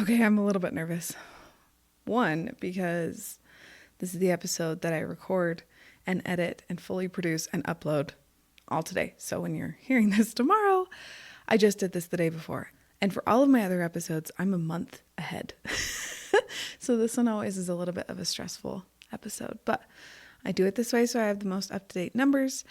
Okay, I'm a little bit nervous. One, because this is the episode that I record and edit and fully produce and upload all today. So when you're hearing this tomorrow, I just did this the day before. And for all of my other episodes, I'm a month ahead. So this one always is a little bit of a stressful episode, but I do it this way so I have the most up-to-date numbers.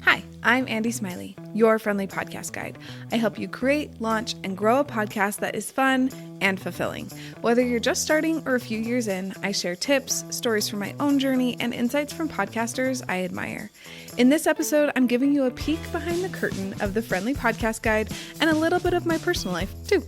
Hi, I'm Andi Smiley, your friendly podcast guide. I help you create, launch, and grow a podcast that is fun and fulfilling. Whether you're just starting or a few years in, I share tips, stories from my own journey, and insights from podcasters I admire. In this episode, I'm giving you a peek behind the curtain of the Friendly Podcast Guide and a little bit of my personal life, too.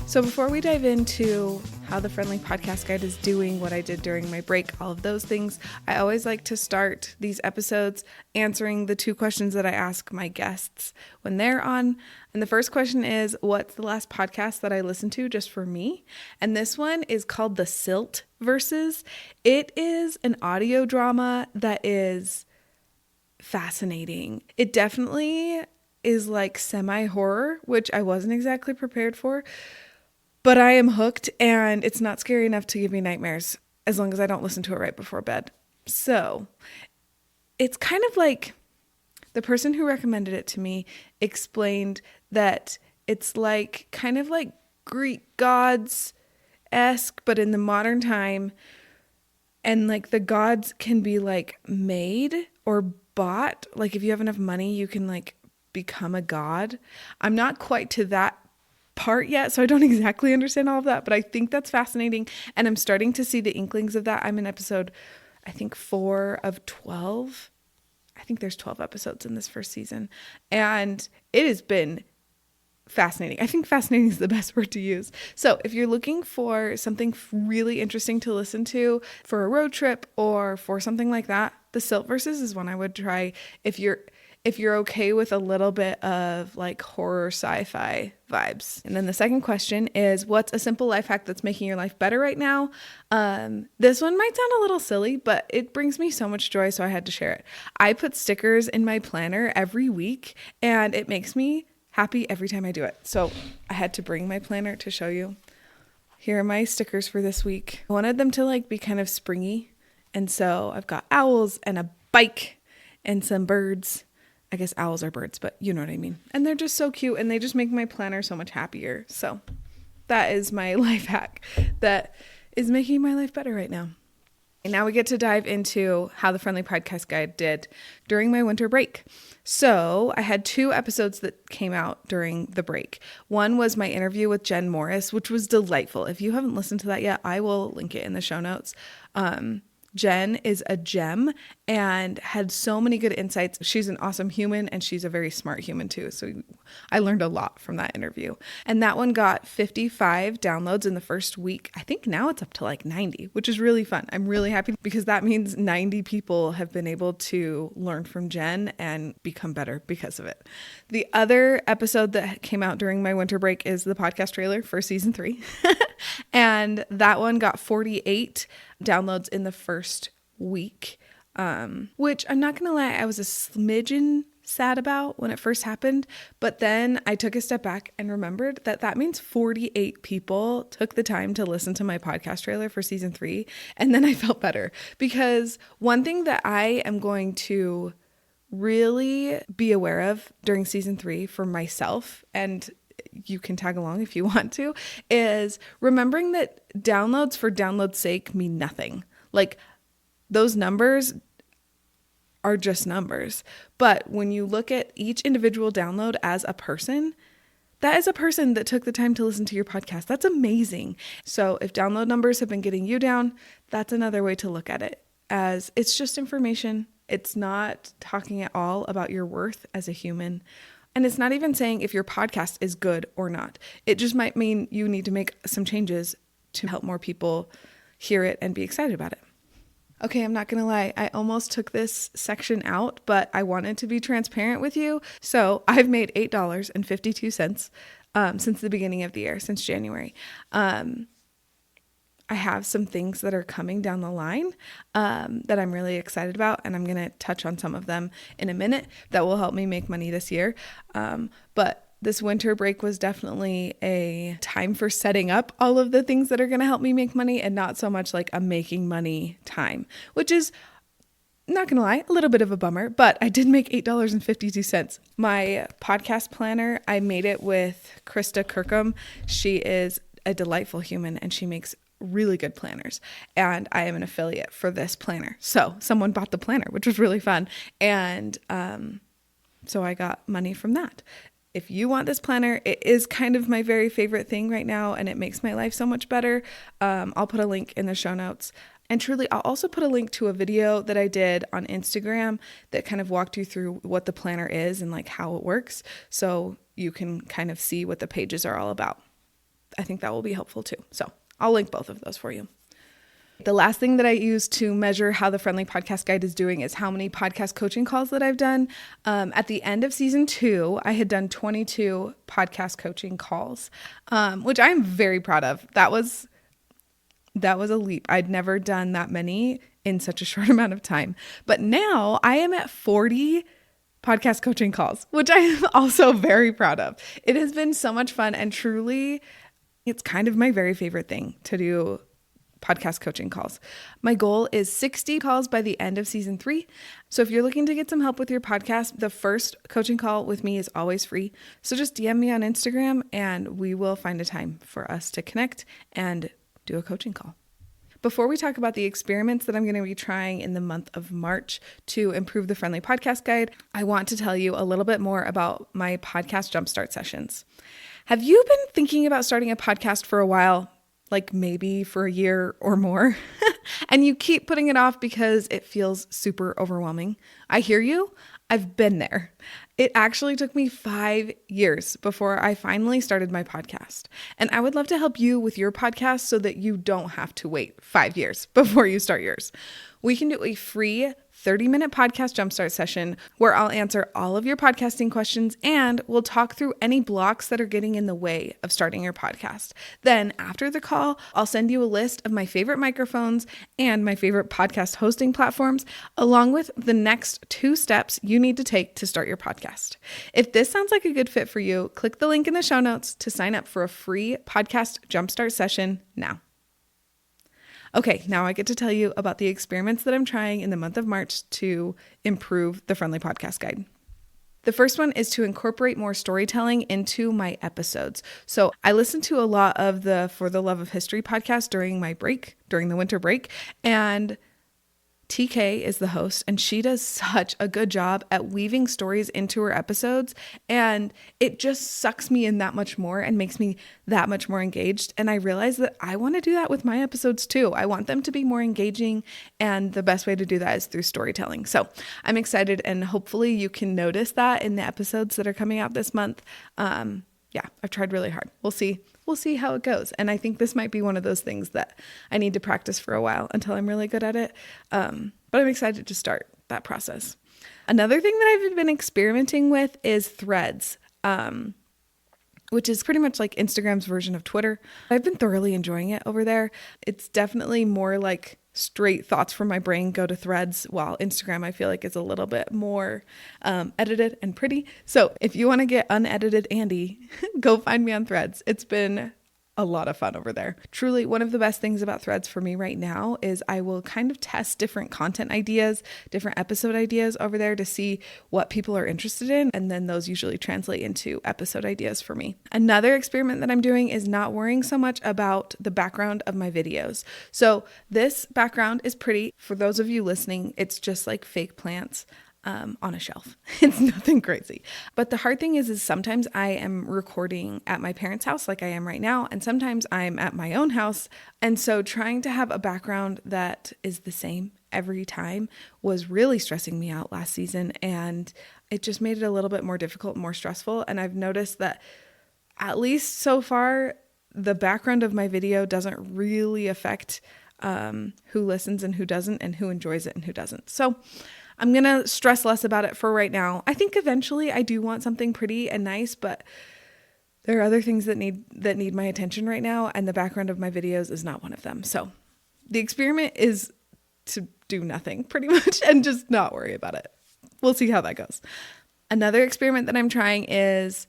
So before we dive into how the Friendly Podcast Guide is doing, what I did during my break, all of those things, I always like to start these episodes answering the two questions that I ask my guests when they're on. And the first question is, what's the last podcast that I listened to just for me? And this one is called The Silt Verses. It is an audio drama that is fascinating. It definitely is like semi-horror, which I wasn't exactly prepared for. But I am hooked, and it's not scary enough to give me nightmares as long as I don't listen to it right before bed. So it's kind of like the person who recommended it to me explained that it's like kind of like Greek gods-esque, but in the modern time. And like the gods can be like made or bought. Like if you have enough money, you can like become a god. I'm not quite to that part yet, so I don't exactly understand all of that, but I think that's fascinating, and I'm starting to see the inklings of that. I'm in episode, I think 4 of 12. I think there's 12 episodes in this first season, and it has been fascinating. I think fascinating is the best word to use. So if you're looking for something really interesting to listen to for a road trip or for something like that, The Silt Verses is one I would try if you're okay with a little bit of like horror sci-fi vibes. And then the second question is, what's a simple life hack that's making your life better right now? This one might sound a little silly, but it brings me so much joy, so I had to share it. I put stickers in my planner every week, and it makes me happy every time I do it. So I had to bring my planner to show you. Here are my stickers for this week. I wanted them to like be kind of springy. And so I've got owls and a bike and some birds. I guess owls are birds, but you know what I mean. And they're just so cute, and they just make my planner so much happier. So that is my life hack that is making my life better right now. And now we get to dive into how the Friendly Podcast Guide did during my winter break. So I had 2 episodes that came out during the break. One was my interview with Jen Morris, which was delightful. If you haven't listened to that yet, I will link it in the show notes. Jen is a gem and had so many good insights. She's an awesome human, and she's a very smart human too. So I learned a lot from that interview. And that one got 55 downloads in the first week. I think now it's up to like 90, which is really fun. I'm really happy because that means 90 people have been able to learn from Jen and become better because of it. The other episode that came out during my winter break is the podcast trailer for season 3. And that one got 48 downloads in the first week, which I'm not going to lie, I was a smidgen sad about when it first happened. But then I took a step back and remembered that that means 48 people took the time to listen to my podcast trailer for season 3. And then I felt better, because one thing that I am going to really be aware of during season 3 for myself, and you can tag along if you want to, is remembering that downloads for download's sake mean nothing. Like, those numbers are just numbers. But when you look at each individual download as a person, that is a person that took the time to listen to your podcast. That's amazing. So if download numbers have been getting you down, that's another way to look at it, as it's just information. It's not talking at all about your worth as a human. And it's not even saying if your podcast is good or not. It just might mean you need to make some changes to help more people hear it and be excited about it. Okay, I'm not going to lie. I almost took this section out, but I wanted to be transparent with you. So I've made $8.52 since the beginning of the year, since January. I have some things that are coming down the line that I'm really excited about, and I'm going to touch on some of them in a minute that will help me make money this year. But This winter break was definitely a time for setting up all of the things that are going to help me make money, and not so much like a making money time, which is, not going to lie, a little bit of a bummer, but I did make $8.52. My podcast planner, I made it with Krista Kirkham. She is a delightful human and she makes really good planners, and I am an affiliate for this planner. So someone bought the planner, which was really fun. And so I got money from that. If you want this planner, it is kind of my very favorite thing right now, and it makes my life so much better. I'll put a link in the show notes. And truly, I'll also put a link to a video that I did on Instagram that kind of walked you through what the planner is and like how it works, so you can kind of see what the pages are all about. I think that will be helpful too. So I'll link both of those for you. The last thing that I use to measure how the Friendly Podcast Guide is doing is how many podcast coaching calls that I've done. At the end of season 2, I had done 22 podcast coaching calls, which I'm very proud of. That was a leap. I'd never done that many in such a short amount of time. But now I am at 40 podcast coaching calls, which I'm also very proud of. It has been so much fun, and truly, it's kind of my very favorite thing to do podcast coaching calls. My goal is 60 calls by the end of season 3. So if you're looking to get some help with your podcast, the first coaching call with me is always free. So just DM me on Instagram and we will find a time for us to connect and do a coaching call. Before we talk about the experiments that I'm going to be trying in the month of March to improve the Friendly Podcast Guide, I want to tell you a little bit more about my podcast Jumpstart sessions. Have you been thinking about starting a podcast for a while? Like maybe for a year or more, and you keep putting it off because it feels super overwhelming? I hear you. I've been there. It actually took me 5 years before I finally started my podcast. And I would love to help you with your podcast so that you don't have to wait 5 years before you start yours. We can do a free 30-minute podcast Jumpstart session where I'll answer all of your podcasting questions and we'll talk through any blocks that are getting in the way of starting your podcast. Then after the call, I'll send you a list of my favorite microphones and my favorite podcast hosting platforms, along with the next 2 steps you need to take to start your podcast. If this sounds like a good fit for you, click the link in the show notes to sign up for a free podcast Jumpstart session now. Okay, now I get to tell you about the experiments that I'm trying in the month of March to improve the Friendly Podcast Guide. The first one is to incorporate more storytelling into my episodes. So I listened to a lot of the For the Love of History podcast during the winter break, and TK is the host, and she does such a good job at weaving stories into her episodes, and it just sucks me in that much more and makes me that much more engaged. And I realize that I want to do that with my episodes too. I want them to be more engaging, and the best way to do that is through storytelling. So I'm excited, and hopefully you can notice that in the episodes that are coming out this month. I've tried really hard. We'll see how it goes. And I think this might be one of those things that I need to practice for a while until I'm really good at it. But I'm excited to start that process. Another thing that I've been experimenting with is Threads, which is pretty much like Instagram's version of Twitter. I've been thoroughly enjoying it over there. It's definitely more like straight thoughts from my brain go to Threads, while Instagram I feel like is a little bit more edited and pretty. So if you want to get unedited Andi, go find me on Threads. It's been a lot of fun over there. Truly, one of the best things about Threads for me right now is I will kind of test different content ideas, different episode ideas over there to see what people are interested in. And then those usually translate into episode ideas for me. Another experiment that I'm doing is not worrying so much about the background of my videos. So this background is pretty. For those of you listening, it's just like fake plants on a shelf. It's nothing crazy. But the hard thing is sometimes I am recording at my parents' house like I am right now, and sometimes I'm at my own house. And so trying to have a background that is the same every time was really stressing me out last season, and it just made it a little bit more difficult, more stressful. And I've noticed that at least so far, the background of my video doesn't really affect who listens and who doesn't, and who enjoys it and who doesn't. So I'm going to stress less about it for right now. I think eventually I do want something pretty and nice, but there are other things that need my attention right now, and the background of my videos is not one of them. So the experiment is to do nothing pretty much and just not worry about it. We'll see how that goes. Another experiment that I'm trying is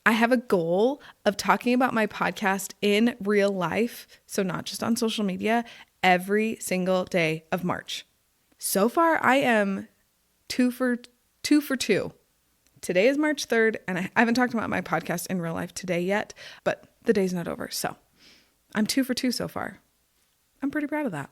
I have a goal of talking about my podcast in real life, so not just on social media, every single day of March. So far, I am two for two. Today is March 3rd, and I haven't talked about my podcast in real life today yet, but the day's not over. So I'm 2 for 2 so far. I'm pretty proud of that.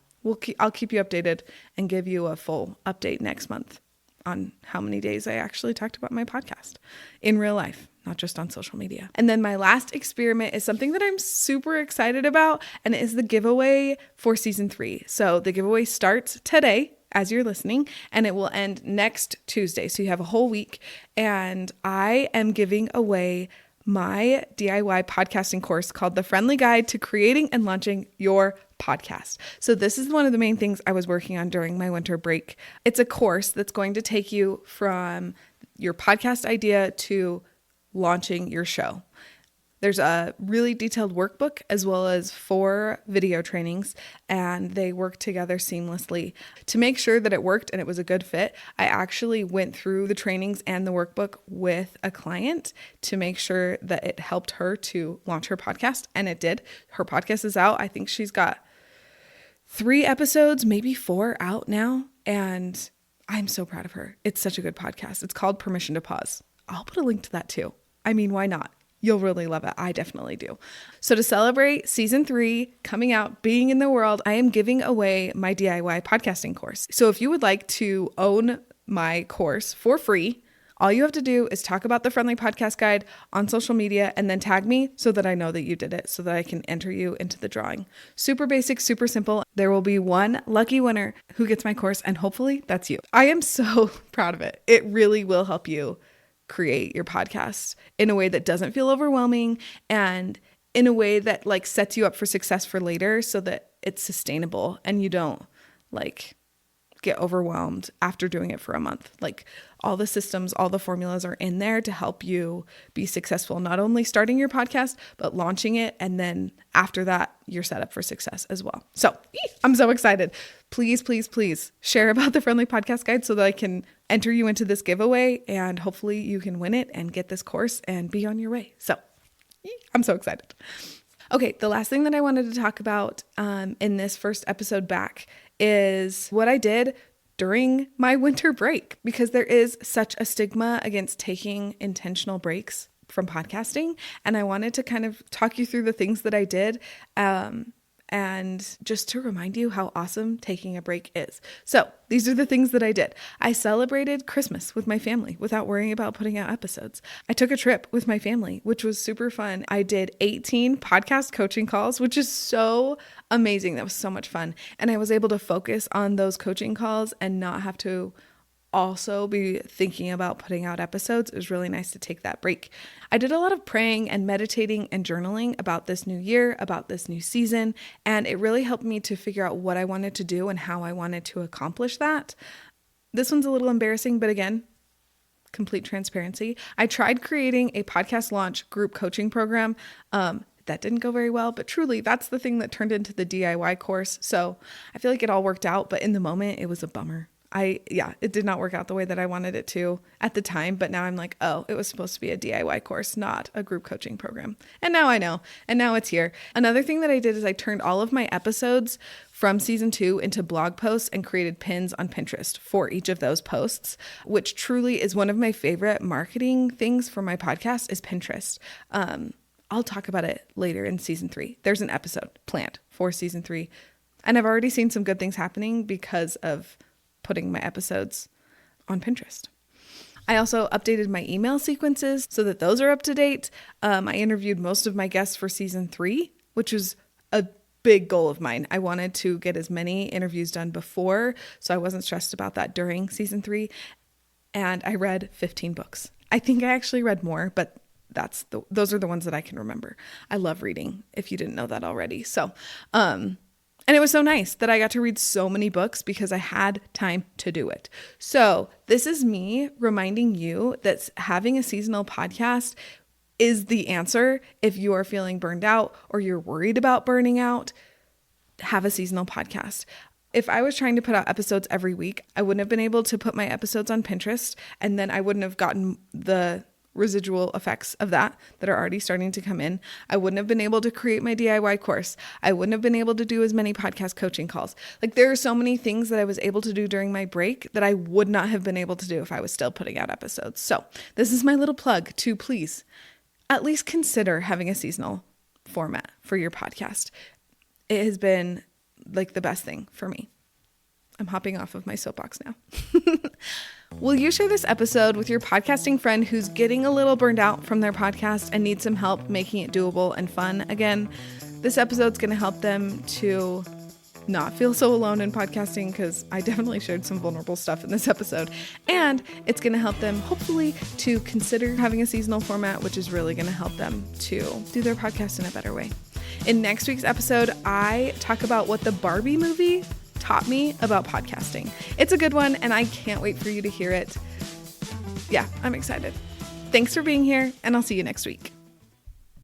I'll keep you updated and give you a full update next month on how many days I actually talked about my podcast in real life, not just on social media. And then my last experiment is something that I'm super excited about, and it is the giveaway for season 3. So the giveaway starts today as you're listening, and it will end next Tuesday. So you have a whole week, and I am giving away my DIY podcasting course called The Friendly Guide to Creating and Launching Your Podcast. So this is one of the main things I was working on during my winter break. It's a course that's going to take you from your podcast idea to launching your show. There's a really detailed workbook as well as 4 video trainings, and they work together seamlessly. To make sure that it worked and it was a good fit, I actually went through the trainings and the workbook with a client to make sure that it helped her to launch her podcast, and it did. Her podcast is out. I think she's got 3 episodes, maybe 4 out now, and I'm so proud of her. It's such a good podcast. It's called Permission to Pause. I'll put a link to that too. I mean, why not? You'll really love it. I definitely do. So to celebrate season 3 coming out, being in the world, I am giving away my DIY podcasting course. So if you would like to own my course for free, all you have to do is talk about the Friendly Podcast Guide on social media and then tag me so that I know that you did it, so that I can enter you into the drawing. Super basic, super simple. There will be one lucky winner who gets my course, and hopefully that's you. I am so proud of it. It really will help you create your podcast in a way that doesn't feel overwhelming, and in a way that like sets you up for success for later, so that it's sustainable and you don't like get overwhelmed after doing it for a month. Like all the systems, all the formulas are in there to help you be successful, not only starting your podcast, but launching it. And then after that, you're set up for success as well. So I'm so excited. Please, please, please share about the Friendly Podcast Guide so that I can enter you into this giveaway, and hopefully you can win it and get this course and be on your way. So I'm so excited. Okay, the last thing that I wanted to talk about in this first episode back is what I did during my winter break, because there is such a stigma against taking intentional breaks from podcasting. And I wanted to kind of talk you through the things that I did and just to remind you how awesome taking a break is. So these are the things that I did. I celebrated Christmas with my family without worrying about putting out episodes. I took a trip with my family, which was super fun. I did 18 podcast coaching calls, which is so amazing. That was so much fun. And I was able to focus on those coaching calls and not have to also be thinking about putting out episodes. It was really nice to take that break. I did a lot of praying and meditating and journaling about this new year, about this new season, and it really helped me to figure out what I wanted to do and how I wanted to accomplish that. This one's a little embarrassing, but again, complete transparency. I tried creating a podcast launch group coaching program. That didn't go very well, but truly that's the thing that turned into the DIY course. So I feel like it all worked out, but in the moment it was a bummer. It did not work out the way that I wanted it to at the time, but now I'm like, oh, it was supposed to be a DIY course, not a group coaching program. And now I know, and now it's here. Another thing that I did is I turned all of my episodes from season 2 into blog posts and created pins on Pinterest for each of those posts, which truly is one of my favorite marketing things for my podcast is Pinterest. I'll talk about it later in season 3. There's an episode planned for season 3, and I've already seen some good things happening because of putting my episodes on Pinterest. I also updated my email sequences so that those are up to date. I interviewed most of my guests for season 3, which was a big goal of mine. I wanted to get as many interviews done before, so I wasn't stressed about that during season 3. And I read 15 books. I think I actually read more, but those are the ones that I can remember. I love reading, if you didn't know that already. So, and it was so nice that I got to read so many books because I had time to do it. So this is me reminding you that having a seasonal podcast is the answer. If you are feeling burned out or you're worried about burning out, have a seasonal podcast. If I was trying to put out episodes every week, I wouldn't have been able to put my episodes on Pinterest, and then I wouldn't have gotten the residual effects of that are already starting to come in. I wouldn't have been able to create my DIY course. I wouldn't have been able to do as many podcast coaching calls. Like, there are so many things that I was able to do during my break that I would not have been able to do if I was still putting out episodes. So this is my little plug to please at least consider having a seasonal format for your podcast. It has been like the best thing for me. I'm hopping off of my soapbox now. Will you share this episode with your podcasting friend who's getting a little burned out from their podcast and needs some help making it doable and fun again? This episode's going to help them to not feel so alone in podcasting, because I definitely shared some vulnerable stuff in this episode. And it's going to help them, hopefully, to consider having a seasonal format, which is really going to help them to do their podcast in a better way. In next week's episode, I talk about what the Barbie movie taught me about podcasting. It's a good one, and I can't wait for you to hear it. Yeah, I'm excited. Thanks for being here, and I'll see you next week.